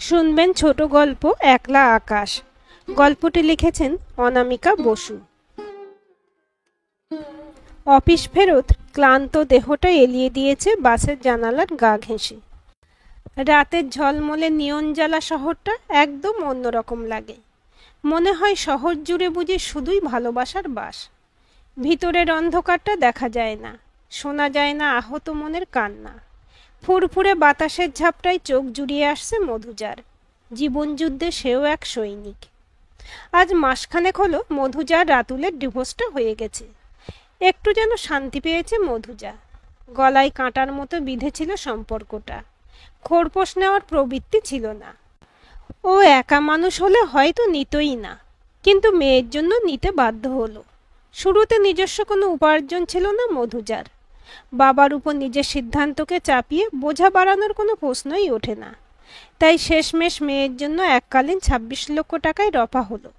শুনবেন ছোট গল্প একলা আকাশ। গল্পটি লিখেছেন অনামিকা বসু। অফিস ফেরত ক্লান্ত দেহটা এলিয়ে দিয়েছে বাসের জানালার গা ঘেঁষে। রাতের ঝলমলে নিয়ন জ্বালা শহরটা একদম অন্যরকম লাগে। মনে হয় শহর জুড়ে বুঝি শুধুই ভালোবাসার বাস। ভিতরের অন্ধকারটা দেখা যায় না, শোনা যায় না আহত মনের কান্না। ফুরফুরে বাতাসের ঝাপটায় চোখ জুড়িয়ে আসছে মধুজার। জীবনযুদ্ধে সেও এক সৈনিক। আজ মাসখানেক হলো মধুজার রাতুলের ডিভোর্সটা হয়ে গেছে। একটু যেন শান্তি পেয়েছে মধুজা। গলায় কাঁটার মতো বিঁধেছিল সম্পর্কটা। খোরপোশ নেওয়ার প্রবৃত্তি ছিল না। ও একা মানুষ হলে হয়তো নিতই না, কিন্তু মেয়ের জন্য নিতে বাধ্য হলো। শুরুতে নিজস্ব কোনো উপার্জন ছিল না মধুজার। বাবার উপর নিজের সিদ্ধান্তকে চাপিয়ে বোঝা বাড়ানোর কোনো প্রশ্নই ওঠে না। তাই শেষমেশ মেয়ের জন্য এককালীন ২৬ লক্ষ টাকায় রফা হলো।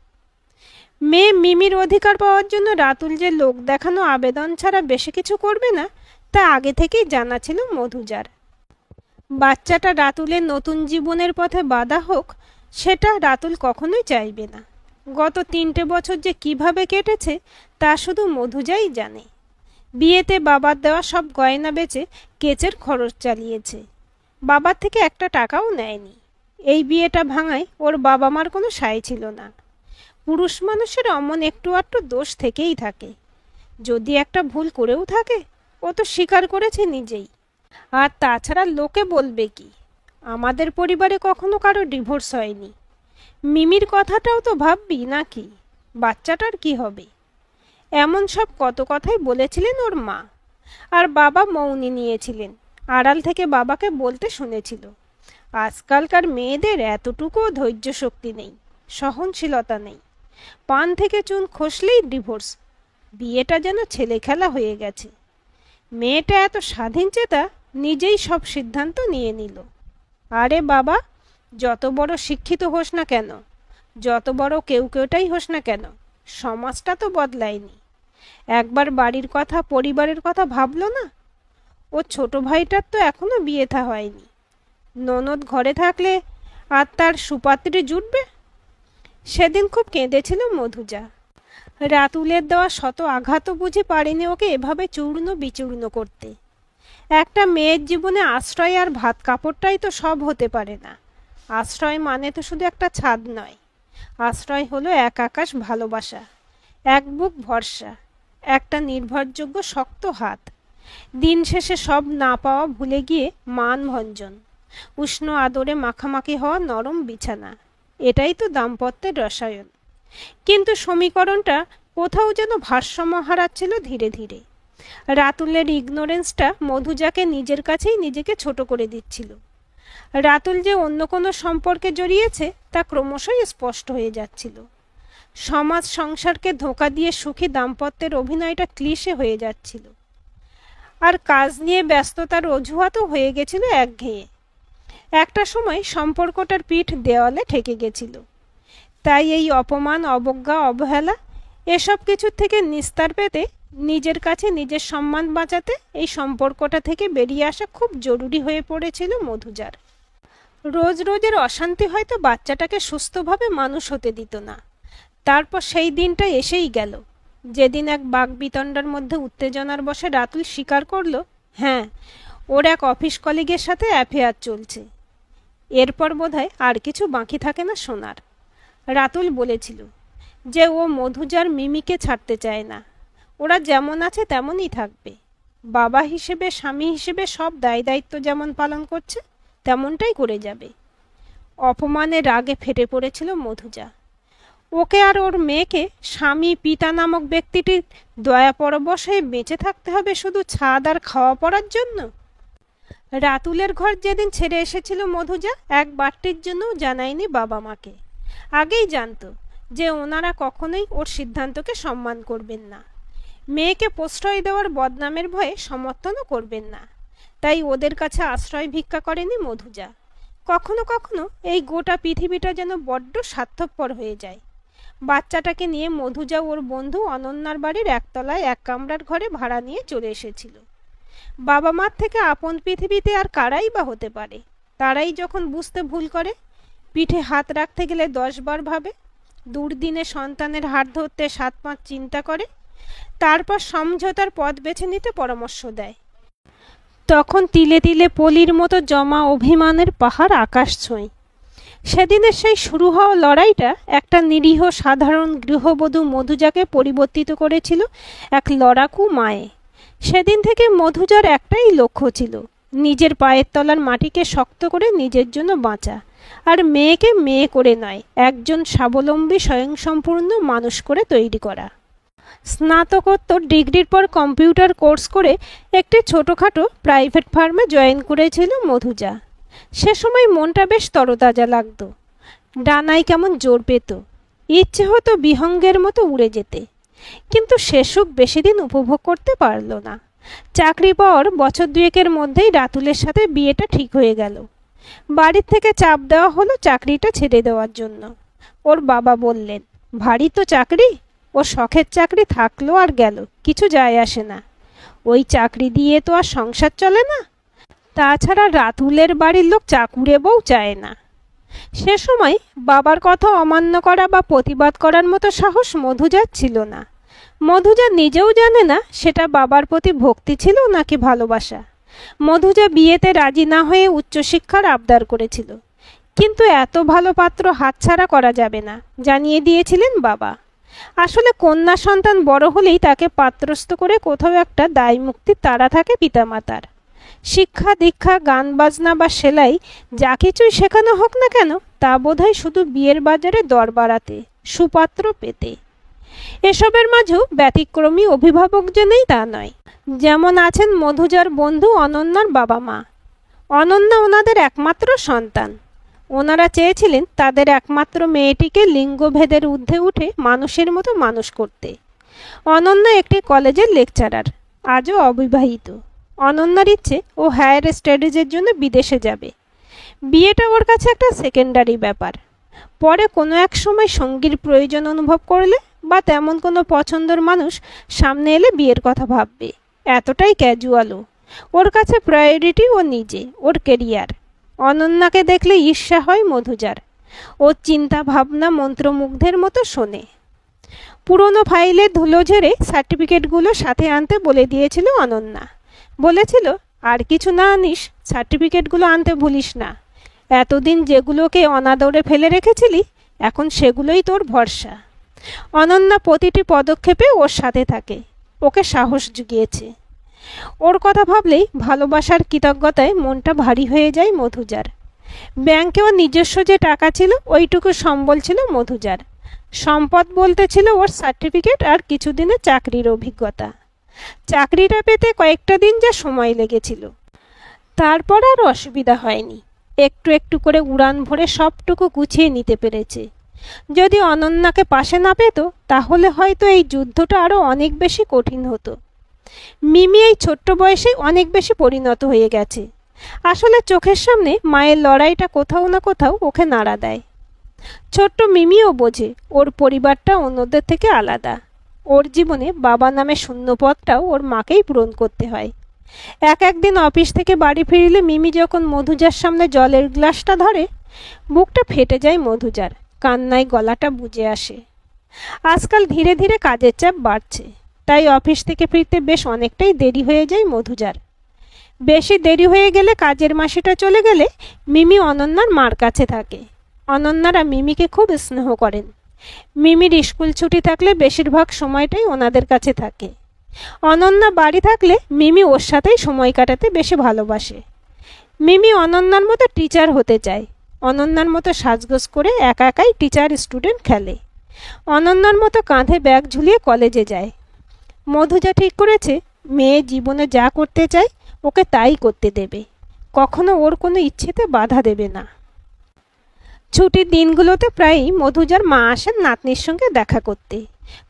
মেয়ে মিমির অধিকার পাওয়ার জন্য রাতুল যে লোক দেখানো আবেদন ছাড়া বেশি কিছু করবে না, তা আগে থেকেই জানা ছিল মধুজার। বাচ্চাটা রাতুলের নতুন জীবনের পথে বাধা হোক, সেটা রাতুল কখনোই চাইবে না। গত ৩টে বছর যে কিভাবে কেটেছে তা শুধু মধুজাই জানে। বিয়েতে বাবার দেওয়া সব গয়না বেচে কেচের খরচ চালিয়েছে। বাবার থেকে একটা টাকাও নেয়নি। এই বিয়েটা ভাঙায় ওর বাবা মার কোনো সায় ছিল না। পুরুষ মানুষের অমন একটু আধটু দোষ থেকেই থাকে। যদি একটা ভুল করেও থাকে, ও তো স্বীকার করেছে নিজেই। আর তাছাড়া লোকে বলবে কি? আমাদের পরিবারে কখনো কারো ডিভোর্স হয়নি। মিমির কথাটাও তো ভাববি নাকি? বাচ্চাটার কি হবে? এমন সব কত কথাই বলেছিলেন ওর মা। আর বাবা মৌনি নিয়েছিলেন, আড়াল থেকে বাবাকে বলতে শুনেছিল। আজকালকার মেয়েদের এতটুকুও ধৈর্য শক্তি নেই, সহনশীলতা নেই। পান থেকে চুন খসলেই ডিভোর্স। বিয়েটা যেন ছেলে খেলা হয়ে গেছে। মেয়েটা এত স্বাধীন চেতা, নিজেই সব সিদ্ধান্ত নিয়ে নিল। আরে বাবা, যত বড় শিক্ষিত হোস না কেন, যত বড় কেউটাই হোস না কেন, সমাজটা তো বদলায়নি। একবার বাড়ির কথা, পরিবারের কথা ভাবলো না? ও ছোট ভাইটার তো এখনো বিয়ে থা হয়নি। ননদ ঘরে থাকলে আর তার সুপাত্রী জুটবে? সেদিন খুব কেঁদেছিল মধুজা। রাতুলের দেওয়া শত আঘাতও বুঝে পারেনি ওকে এভাবে চূর্ণ বিচূর্ণ করতে। একটা মেয়ের জীবনে আশ্রয় আর ভাত কাপড়টাই তো সব হতে পারে না। আশ্রয় মানে তো শুধু একটা ছাদ নয়। আশ্রয় হলো এক আকাশ ভালোবাসা, এক বুক ভরসা, একটা নির্ভরযোগ্য শক্ত হাত। দিন শেষে সব না পাওয়া ভুলে গিয়ে মান ভঞ্জন, উষ্ণ আদরে মাখামাখি হওয়া নরম বিছানা, এটাই তো দাম্পত্যের রসায়ন। কিন্তু সমীকরণটা কোথাও যেন ভারসাম্য হারাচ্ছিল ধীরে ধীরে। রাতুলের ইগনোরেন্সটা মধুজাকে নিজের কাছেই নিজেকে ছোট করে দিচ্ছিল। রাতুল যে অন্য কোনো সম্পর্কে জড়িয়েছে তা ক্রমশই স্পষ্ট হয়ে যাচ্ছিল। সমাজ সংসারকে ধোঁকা দিয়ে সুখী দাম্পত্যের অভিনয়টা ক্লিশে হয়ে যাচ্ছিল। আর কাজ নিয়ে ব্যস্ততার অজুহাতও হয়ে গেছিল একঘেয়ে। একটা সময় সম্পর্কটার পিঠ দেওয়ালে ঠেকে গেছিল। তাই এই অপমান, অবজ্ঞা, অবহেলা এসব কিছুর থেকে নিস্তার পেতে, নিজের কাছে নিজের সম্মান বাঁচাতে এই সম্পর্কটা থেকে বেরিয়ে আসা খুব জরুরি হয়ে পড়েছিল মধুজার। রোজ রোজের অশান্তি হয়তো বাচ্চাটাকে সুস্থভাবে মানুষ হতে দিত না। তারপর সেই দিনটা এসেই গেল, যেদিন এক বাকবিতণ্ডার মধ্যে উত্তেজনার বশে রাতুল স্বীকার করল, হ্যাঁ, ওর এক অফিস কলিগের সাথে অ্যাফেয়ার চলছে। এরপর বোধহয় আর কিছু বাকি থাকে না শোনার। রাতুল বলেছিল যে ও মধুজার মিমিকে ছাড়তে চায় না। ওরা যেমন আছে তেমনই থাকবে। বাবা হিসেবে, স্বামী হিসেবে সব দায় দায়িত্ব যেমন পালন করছে তেমনটাই করে যাবে। অপমানে রাগে ফেটে পড়েছিল মধুজা। ওকে আর ওর মেয়েকে স্বামী, পিতা নামক ব্যক্তিটির দয়া পরবশে বেঁচে থাকতে হবে শুধু ছাদ আর খাওয়া পড়ার জন্য। রাতুলের ঘর যেদিন ছেড়ে এসেছিল মধুজা, এক বারটির জন্যও জানায়নি বাবা মাকে। আগেই জানতো যে ওনারা কখনোই ওর সিদ্ধান্তকে সম্মান করবেন না। মেয়েকে প্রশ্রয় দেওয়ার বদনামের ভয়ে সমর্থনও করবেন না। তাই ওদের কাছে আশ্রয় ভিক্ষা করেনি মধুজা। কখনো কখনো এই গোটা পৃথিবীটা যেন বড্ড স্বার্থপর হয়ে যায়। বাচ্চাটাকে নিয়ে মধুজা ওর বন্ধু অনন্যার বাড়ির একতলায় এক কামরার ঘরে ভাড়া নিয়ে চলে এসেছিল। বাবা মার থেকে আপন পৃথিবীতে আর কারাই বা হতে পারে? তারাই যখন বুঝতে ভুল করে, পিঠে হাত রাখতে গেলে 10 বার ভাবে, দুর্দিনে সন্তানের হাত ধরতে 7-5 চিন্তা করে, তারপর সমঝোতার পথ বেছে নিতে পরামর্শ দেয়। তখন তিলে তিলে পলির মতো জমা অভিমানের পাহাড় আকাশ ছোঁয়। সেদিনের সেই শুরু হওয়া লড়াইটা একটা নিরীহ সাধারণ গৃহবধূ মধুজাকে পরিবর্তিত করেছিল এক লড়াকু মায়ে। সেদিন থেকে মধুজার একটাই লক্ষ্য ছিল, নিজের পায়ের তলার মাটিকে শক্ত করে নিজের জন্য বাঁচা, আর মেয়েকে মেয়ে করে নয়, একজন স্বাবলম্বী স্বয়ংসম্পূর্ণ মানুষ করে তৈরি করা। স্নাতকোত্তর ডিগ্রির পর কম্পিউটার কোর্স করে একটি ছোটোখাটো প্রাইভেট ফার্মে জয়েন করেছিল মধুজা। সে সময় মনটা বেশ তরতাজা লাগতো, ডানায় কেমন জোর পেত, ইচ্ছে হতো বিহঙ্গের মতো উড়ে যেতে। কিন্তু সে সুখ বেশি দিন উপভোগ করতে পারল না। চাকরি পাওয়ার বছর 2-এর মধ্যেই রাতুলের সাথে বিয়েটা ঠিক হয়ে গেল। বাড়ির থেকে চাপ দেওয়া হলো চাকরিটা ছেড়ে দেওয়ার জন্য। ওর বাবা বললেন, ভারী তো চাকরি, ও শখের চাকরি থাকলো আর গেল, কিছু যায় আসে না, ওই চাকরি দিয়ে তো আর সংসার চলে না। তাছাড়া রাতুলের বাড়ির লোক চাকুরে বউ চায় না। সে সময় বাবার কথা অমান্য করা বা প্রতিবাদ করার মতো সাহস মধুজার ছিল না। মধুজা নিজেও জানে না সেটা বাবার প্রতি ভক্তি ছিল নাকি ভালোবাসা। মধুজা বিয়েতে রাজি না হয়ে উচ্চশিক্ষার আবদার করেছিল, কিন্তু এত ভালো পাত্র হাতছাড়া করা যাবে না, জানিয়ে দিয়েছিলেন বাবা। আসলে কন্যা সন্তান বড় হলেই তাকে পাত্রস্থ করে কোথাও একটা দায় মুক্তির তাড়া থাকে পিতামাতার। শিক্ষা দীক্ষা, গান বাজনা বা সেলাই যা কিছুই শেখানো হোক না কেন, তা বোধহয় শুধু বিয়ের বাজারে দর বাড়াতে, সুপাত্র পেতে। এসবের মাঝেও ব্যতিক্রমী অভিভাবক যে নেই তা নয়। যেমন আছেন মধুজার বন্ধু অনন্যার বাবা মা। অনন্যা ওনাদের একমাত্র সন্তান। ওনারা চেয়েছিলেন তাদের একমাত্র মেয়েটিকে লিঙ্গভেদের ঊর্ধ্বে উঠে মানুষের মতো মানুষ করতে। অনন্যা একটি কলেজের লেকচারার, আজও অবিবাহিত। অনন্যার ইচ্ছে ও হায়ার স্টাডিজের জন্য বিদেশে যাবে। বিয়েটা ওর কাছে একটা সেকেন্ডারি ব্যাপার। পরে কোনো এক সময় সঙ্গীর প্রয়োজন অনুভব করলে বা তেমন কোনো পছন্দের মানুষ সামনে এলে বিয়ের কথা ভাববে, এতটাই ক্যাজুয়ালও। ওর কাছে প্রায়োরিটি ও নিজে, ওর কেরিয়ার। অনন্যাকে দেখলে ঈর্ষা হয় মধুজার। ওর চিন্তা ভাবনা মন্ত্রমুগ্ধের মতো শোনে। পুরনো ফাইলের ধুলো ঝেড়ে সার্টিফিকেটগুলো সাথে আনতে বলে দিয়েছিল অনন্যা। বলেছিল, আর কিছু না আনিস, সার্টিফিকেটগুলো আনতে ভুলিস না। এতদিন যেগুলোকে অনাদরে ফেলে রেখেছিলি, এখন সেগুলোই তোর ভরসা। অনন্যা প্রতিটি পদক্ষেপে ওর সাথে থাকে, ওকে সাহস জুগিয়েছে। ওর কথা ভাবলেই ভালোবাসার কৃতজ্ঞতায় মনটা ভারী হয়ে যায় মধুজার। ব্যাংকেও নিজস্ব যে টাকা ছিল ওইটুকু সম্বল ছিল মধুজার। সম্পদ বলতে ছিল ওর সার্টিফিকেট আর কিছুদিনের চাকরির অভিজ্ঞতা। চাকরিটা পেতে কয়েকটা দিন যা সময় লেগেছিল, তারপর আর অসুবিধা হয়নি। একটু একটু করে উড়ান ভরে সবটুকু গুছিয়ে নিতে পেরেছে। যদি অনন্যাকে পাশে না পেত, তাহলে হয়তো এই যুদ্ধটা আরও অনেক বেশি কঠিন হতো। মিমি এই ছোট্ট বয়সে অনেক বেশি পরিণত হয়ে গেছে। আসলে চোখের সামনে মায়ের লড়াইটা কোথাও না কোথাও ওকে নাড়া দেয়। ছোট্ট মিমিও বোঝে ওর পরিবারটা অন্যদের থেকে আলাদা। ওর জীবনে বাবা নামে শূন্য পদটাও ওর মাকেই পূরণ করতে হয়। একদিন অফিস থেকে বাড়ি ফিরলে মিমি যখন মধুজার সামনে জলের গ্লাসটা ধরে, বুকটা ফেটে যায় মধুজার, কান্নায় গলাটা বুজে আসে। আজকাল ধীরে ধীরে কাজের চাপ বাড়ছে, তাই অফিস থেকে ফিরতে বেশ অনেকটাই দেরি হয়ে যায় মধুজার। বেশি দেরি হয়ে গেলে, কাজের মাসিটা চলে গেলে মিমি অনন্যার মার কাছে থাকে। অনন্যারা মিমিকে খুব স্নেহ করেন। মিমির স্কুল ছুটি থাকলে বেশিরভাগ সময়টাই ওনাদের কাছে থাকে। অনন্যা বাড়ি থাকলে মিমি ওর সাথেই সময় কাটাতে বেশি ভালোবাসে। মিমি অনন্যার মতো টিচার হতে চায়। অনন্যার মতো সাজগোজ করে একা একাই টিচার স্টুডেন্ট খেলে। অনন্যার মতো কাঁধে ব্যাগ ঝুলিয়ে কলেজে যায়। মধুজা ঠিক করেছে, মেয়ে জীবনে যা করতে চায় ওকে তাই করতে দেবে, কখনো ওর কোনো ইচ্ছেতে বাধা দেবে না। ছুটির দিনগুলোতে প্রায়ই মধুজার মা আসেন নাতনির সঙ্গে দেখা করতে।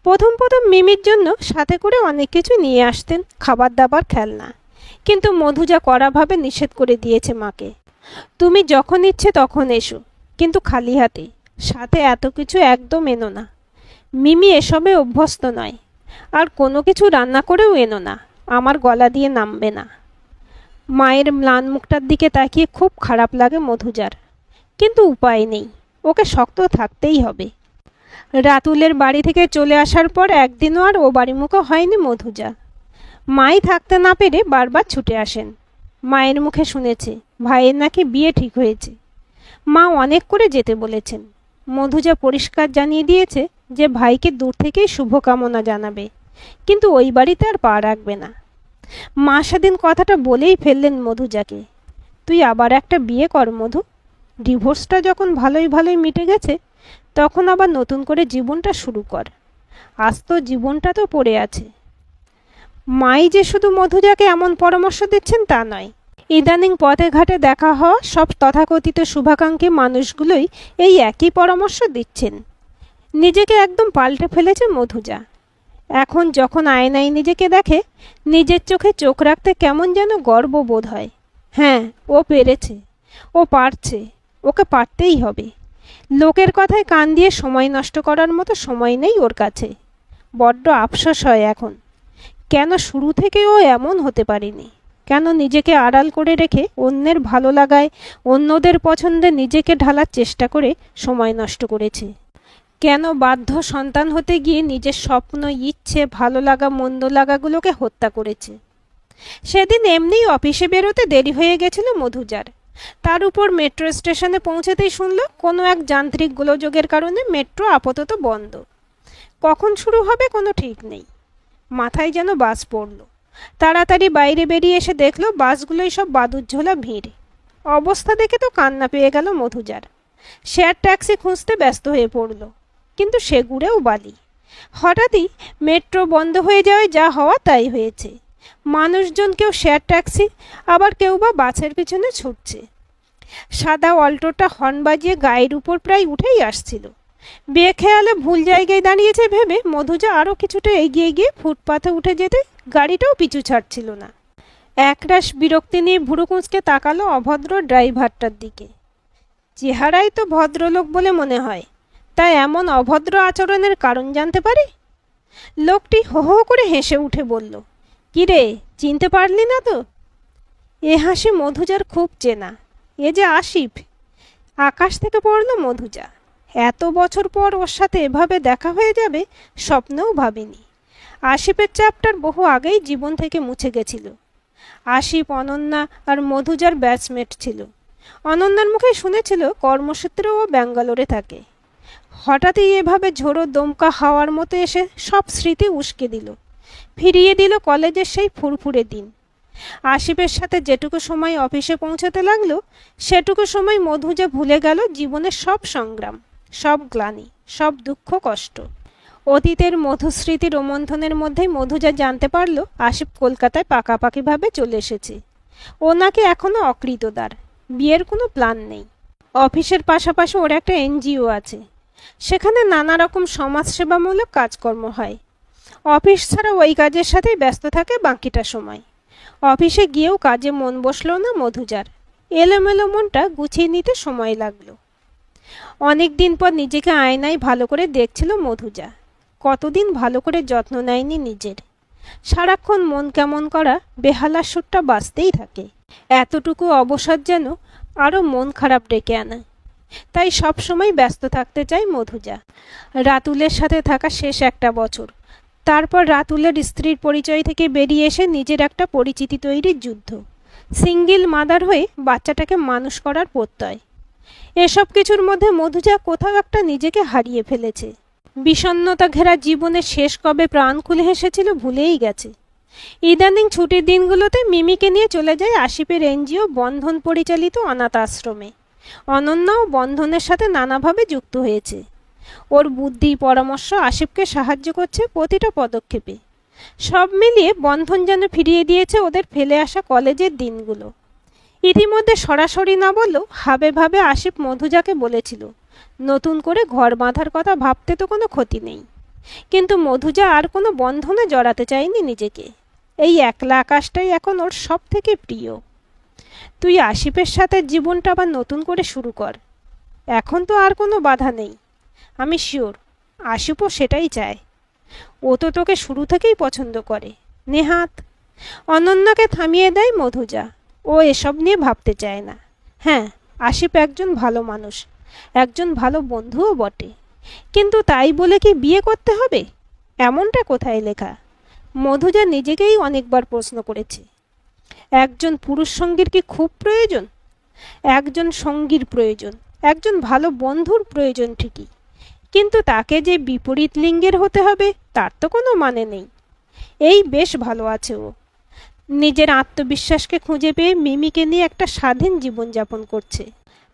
প্রথম মিমির জন্য সাথে করে অনেক কিছু নিয়ে আসতেন, খাবার দাবার, খেলনা। কিন্তু মধুজা কড়াভাবে নিষেধ করে দিয়েছে মাকে, তুমি যখন ইচ্ছে তখন এসো, কিন্তু খালি হাতে, সাথে এত কিছু একদম এনো না। মিমি এসবে অভ্যস্ত নয়, আর কোনো কিছু রান্না করেও এনো না, আমার গলা দিয়ে নামবে না। মায়ের ম্লান মুখটার দিকে তাকিয়ে খুব খারাপ লাগে মধুজার। কিন্তু উপায় নেই, ওকে শক্ত থাকতেই হবে। রাতুলের বাড়ি থেকে চলে আসার পর একদিনও আর ও বাড়িমুখো হয়নি মধুজা। মাই থাকতে না পেরে বারবার ছুটে আসেন। মায়ের মুখে শুনেছে ভাইয়ের নাকি বিয়ে ঠিক হয়েছে। মা অনেক করে যেতে বলেছেন। মধুজা পরিষ্কার জানিয়ে দিয়েছে যে ভাইকে দূর থেকেই শুভকামনা জানাবে, কিন্তু ওই বাড়িতে আর পা রাখবে না। মা সেদিন কথাটা বলেই ফেললেন মধুজাকে, তুই আবার একটা বিয়ে কর মধু, ডিভোর্সটা যখন ভালোই ভালোই মিটে গেছে তখন আবার নতুন করে জীবনটা শুরু কর, আজ তো জীবনটা তো পড়ে আছে। মাই যে শুধু মধুজাকে এমন পরামর্শ দিচ্ছেন তা নয়, ইদানিং পথে ঘাটে দেখা হওয়া সব তথাকথিত শুভাকাঙ্ক্ষী মানুষগুলোই এই একই পরামর্শ দিচ্ছেন। নিজেকে একদম পাল্টে ফেলেছে মধুজা। এখন যখন আয়নায় নিজেকে দেখে নিজের চোখে চোখ রাখতে কেমন যেন গর্ব বোধ হয়। হ্যাঁ, ও পেরেছে, ও পারছে, ওকে পারতেই হবে। লোকের কথায় কান দিয়ে সময় নষ্ট করার মতো সময় নেই ওর কাছে। বড্ড আফসোস হয় এখন, কেন শুরু থেকে ও এমন হতে পারেনি, কেন নিজেকে আড়াল করে রেখে অন্যের ভালো লাগায় অন্যদের পছন্দে নিজেকে ঢালার চেষ্টা করে সময় নষ্ট করেছে, কেন বাধ্য সন্তান হতে গিয়ে নিজের স্বপ্ন, ইচ্ছে, ভালো লাগা মন্দ লাগাগুলোকে হত্যা করেছে। সেদিন এমনিই অফিসে বেরোতে দেরি হয়ে গেছিল মধুজার। তার উপর মেট্রো স্টেশনে পৌঁছাতেই শুনল কোনো এক যান্ত্রিক গোলযোগের কারণে মেট্রো আপাতত বন্ধ। কখন শুরু হবে কোনো ঠিক নেই। মাথায় যেন বাস পড়ল। তাড়াতাড়ি বাইরে বেরিয়ে এসে দেখল বাসগুলোই সব বাদুড়ঝোলা ভিড়। অবস্থা দেখে তো কান্না পেয়ে গেল মধুজার। শেয়ার ট্যাক্সি খুঁজতে ব্যস্ত হয়ে পড়ল, কিন্তু সেগুড়েও বালি। হঠাৎই মেট্রো বন্ধ হয়ে যাওয়ায় যা হওয়া তাই হয়েছে। মানুষজন কেউ শেয়ার ট্যাক্সি, আবার কেউ বা বাসের পিছনে ছুটছে। সাদা অল্টোটা হর্ন বাজিয়ে গায়ের উপর প্রায় উঠেই আসছিল। বেখেয়ালে ভুল জায়গায় দাঁড়িয়েছে ভেবে মধুজা আরও কিছুটা এগিয়ে গিয়ে ফুটপাথে উঠে যেতে গাড়িটাও পিছু ছাড়ছিল না। একরাশ বিরক্তি নিয়ে ভুরু কুঁচকে তাকালো অভদ্র ড্রাইভারটার দিকে। চেহারাই তো ভদ্রলোক বলে মনে হয়, তাই এমন অভদ্র আচরণের কারণ জানতে পারি? লোকটি হো হো করে হেসে উঠে বলল, কিরে, চিনতে পারলি না তো? এ হাসি মধুজার খুব চেনা। এ যে আসিফ। আকাশ থেকে পড়ল মধুজা। এত বছর পর ওর সাথে এভাবে দেখা হয়ে যাবে স্বপ্নেও ভাবিনি। আসিফের চ্যাপ্টার বহু আগেই জীবন থেকে মুছে গেছিল। আসিফ, অনন্যা আর মধুজার ব্যাচমেট ছিল। অনন্যার মুখে শুনেছিল কর্মসূত্রে ও ব্যাঙ্গালোরে থাকে। হঠাৎই এভাবে ঝোড়ো দমকা হাওয়ার মতো এসে সব স্মৃতি উস্কে দিল, ফিরিয়ে দিল কলেজের সেই ফুরফুরে দিন। আসিফের সাথে যেটুকু সময় অফিসে পৌঁছতে লাগলো সেটুকু সময় মধুজা ভুলে গেল জীবনের সব সংগ্রাম, সব গ্লানি, সব দুঃখ কষ্ট। অতীতের মধুস্মৃতি রোমন্থনের মধ্যেই মধুজা জানতে পারল আসিফ কলকাতায় পাকাপাকিভাবে চলে এসেছে। ও নাকি এখনো অকৃতদার, বিয়ের কোনো প্ল্যান নেই। অফিসের পাশাপাশি ওর একটা এনজিও আছে, সেখানে নানা রকম সমাজসেবামূলক কাজকর্ম হয়। অফিস ছাড়া ওই কাজের সাথেই ব্যস্ত থাকে বাকিটা সময়। অফিসে গিয়েও কাজে মন বসল না মধুজার। এলোমেলো মনটা গুছিয়ে নিতে সময় লাগলো। অনেক দিন পর নিজেকে আয়নায় ভালো করে দেখছিল মধুজা। কতদিন ভালো করে যত্ন নেয়নি নিজের। সারাক্ষণ মন কেমন করা বেহালার সুরটা বাজতেই থাকে। এতটুকু অবসাদ যেন আরও মন খারাপ ডেকে আনে। তাই সব সময় ব্যস্ত থাকতে চায় মধুজা। রাতুলের সাথে থাকা শেষ একটা বছর, তারপর রাতুলের স্ত্রীর পরিচয় থেকে বেরিয়ে এসে নিজের একটা পরিচিতি তৈরির যুদ্ধ, সিঙ্গেল মাদার হয়ে বাচ্চাটাকে মানুষ করার প্রত্যয়। এসব কিছুর মধ্যে মধুজা কোথাও একটা নিজেকে হারিয়ে ফেলেছে। বিষণ্ণতা ঘেরা জীবনের শেষ কবে প্রাণ খুলে হেসেছিল ভুলেই গেছে। ইদানিং ছুটির দিনগুলোতে মিমিকে নিয়ে চলে যায় আসিফের এনজিও বন্ধন পরিচালিত অনাথ আশ্রমে। অনন্যাও বন্ধনের সাথে নানাভাবে যুক্ত হয়েছে। ওর বুদ্ধি পরামর্শ আসিফকে সাহায্য করছে প্রতিটা পদক্ষেপে। সব মিলিয়ে বন্ধন যেন ফিরিয়ে দিয়েছে ওদের ফেলে আসা কলেজের দিনগুলো। ইতিমধ্যে সরাসরি না বললেও হাবে ভাবে আসিফ মধুজাকে বলেছিল নতুন করে ঘর বাঁধার কথা ভাবতে তো কোনো ক্ষতি নেই। কিন্তু মধুজা আর কোনো বন্ধনে জড়াতে চায়নি নিজেকে। এই একলা আকাশটাই এখন ওর সব থেকে প্রিয়। তুই আসিফের সাথে জীবনটা আবার নতুন করে শুরু কর, এখন তো আর কোনো বাধা নেই। আমি শিওর আসিফও সেটাই চায়। ও তো তোকে শুরু থেকেই পছন্দ করে। নেহাত। অনন্যাকে থামিয়ে দেয় মধুজা। ও এসব নিয়ে ভাবতে চায় না। হ্যাঁ, আশিপ একজন ভালো মানুষ, একজন ভালো বন্ধুও বটে, কিন্তু তাই বলে কি বিয়ে করতে হবে? এমনটা কোথায় লেখা? মধুজা নিজেকেই অনেকবার প্রশ্ন করেছে। একজন পুরুষ সঙ্গীর কি খুব প্রয়োজন? একজন সঙ্গীর প্রয়োজন, একজন ভালো বন্ধুর প্রয়োজন ঠিকই, কিন্তু তাকে যে বিপরীত লিঙ্গের হতে হবে তার তো কোনো মানে নেই। এই বেশ ভালো আছে ও। নিজের আত্মবিশ্বাসকে খুঁজে পেয়ে মিমিকে নিয়ে একটা স্বাধীন জীবনযাপন করছে।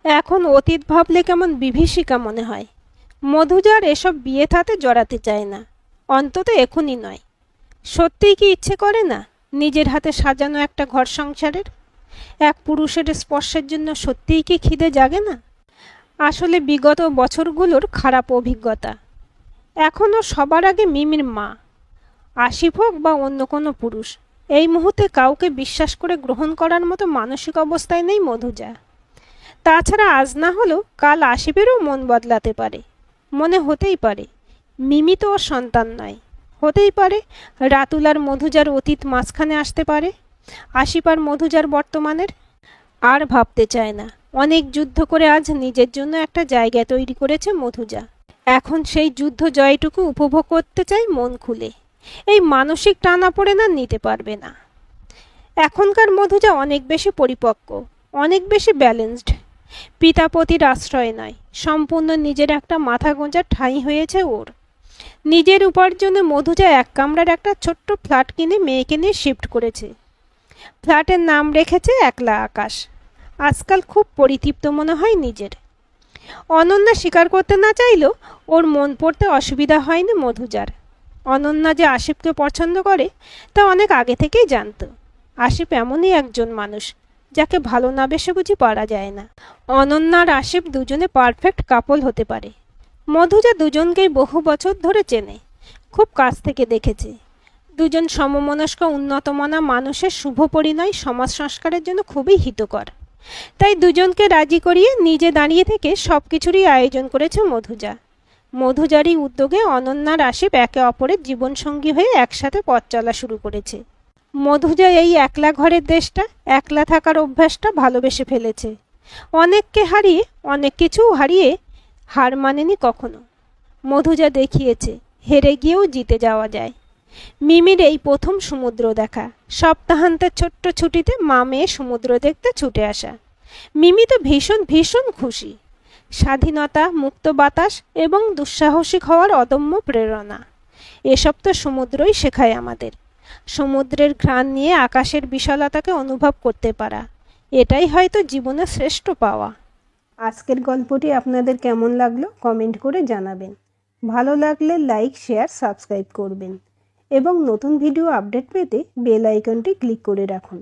এখন অতীত ভাবলে কেমন বিভীষিকা মনে হয়। মধুজার এসব বিয়ে থাতে জড়াতে চায় না, অন্তত এখনই নয়। সত্যিই কি ইচ্ছে করে না নিজের হাতে সাজানো একটা ঘর সংসারের? এক পুরুষের স্পর্শের জন্য সত্যিই কি খিদে জাগে না? আসলে বিগত বছরগুলোর খারাপ অভিজ্ঞতা। এখনও সবার আগে মিমির মা। আশিফ হোক বা অন্য কোনো পুরুষ, এই মুহূর্তে কাউকে বিশ্বাস করে গ্রহণ করার মতো মানসিক অবস্থায় নেই মধুজা। তাছাড়া আজ না হলেও কাল আশিফেরও মন বদলাতে পারে। মনে হতেই পারে মিমি তো ওর সন্তান নয়। হতেই পারে রাতুল আর মধুজার অতীত মাঝখানে আসতে পারে, আশিফ আর মধুজার বর্তমানের। আর ভাবতে চায় না। অনেক যুদ্ধ করে আজ নিজের জন্য একটা জায়গা তৈরি করেছে মধুজা। এখন সেই যুদ্ধ জয়টুকু উপভোগ করতে চায় মন খুলে। এই মানসিক টানাপোড়েন আর নিতে পারবে না। এখনকার মধুজা অনেক বেশি পরিপক্ক, অনেক বেশি ব্যালেন্সড। পিতাপতির আশ্রয় নয়, সম্পূর্ণ নিজের একটা মাথা গোঁজার ঠাঁই হয়েছে ওর। নিজের উপার্জনে মধুজা এক কামরার একটা ছোট্ট ফ্ল্যাট কিনে মেয়েকে নিয়ে শিফট করেছে। ফ্ল্যাটের নাম রেখেছে একলা আকাশ। আজকাল খুব পরিতৃপ্ত মনে হয় নিজের। অনন্যা স্বীকার করতে না চাইলেও ওর মন পড়তে অসুবিধা হয়নি মধুজার। অনন্যা যে আশিফকে পছন্দ করে তা অনেক আগে থেকেই জানত। আশিফ এমনই একজন মানুষ যাকে ভালো না বেসে বুঝি পারা যায় না। অনন্যা আর আশিফ দুজনে পারফেক্ট কাপল হতে পারে। মধুজা দুজনকেই বহু বছর ধরে চেনে, খুব কাছ থেকে দেখেছে। দুজন সমমনস্ক উন্নতমনা মানুষের শুভ পরিণয় সমাজ সংস্কারের জন্য খুবই হিতকর। তাই দুজনকে রাজি করিয়ে নিজে দাঁড়িয়ে থেকে সব কিছুরই আয়োজন করেছে মধুজা। মধুজারই উদ্যোগে অনন্যার আশিফ একে অপরের জীবনসঙ্গী হয়ে একসাথে পথ চলা শুরু করেছে। মধুজা এই একলা ঘরের দেশটা, একলা থাকার অভ্যাসটা ভালোবেসে ফেলেছে। অনেককে হারিয়ে, অনেক কিছু হারিয়ে হার মানেনি কখনো। মধুজা দেখিয়েছে হেরে গিয়েও জিতে যাওয়া যায়। মিমির এই প্রথম সমুদ্র দেখা। সপ্তাহান্তের ছোট্ট ছুটিতে মা মেয়ে সমুদ্র দেখতে ছুটে আসা। মিমি তো ভীষণ ভীষণ খুশি। স্বাধীনতা, মুক্ত বাতাস এবং দুঃসাহসিক হওয়ার অদম্য প্রেরণা, এসব তো সমুদ্রই শেখায় আমাদের। সমুদ্রের ঘ্রাণ নিয়ে আকাশের বিশালতাকে অনুভব করতে পারা, এটাই হয়তো জীবনের শ্রেষ্ঠ পাওয়া। আজকের গল্পটি আপনাদের কেমন লাগলো কমেন্ট করে জানাবেন। ভালো লাগলে লাইক, শেয়ার, সাবস্ক্রাইব করবেন এবং নতুন ভিডিও আপডেট পেতে বেল আইকনটি ক্লিক করে রাখুন।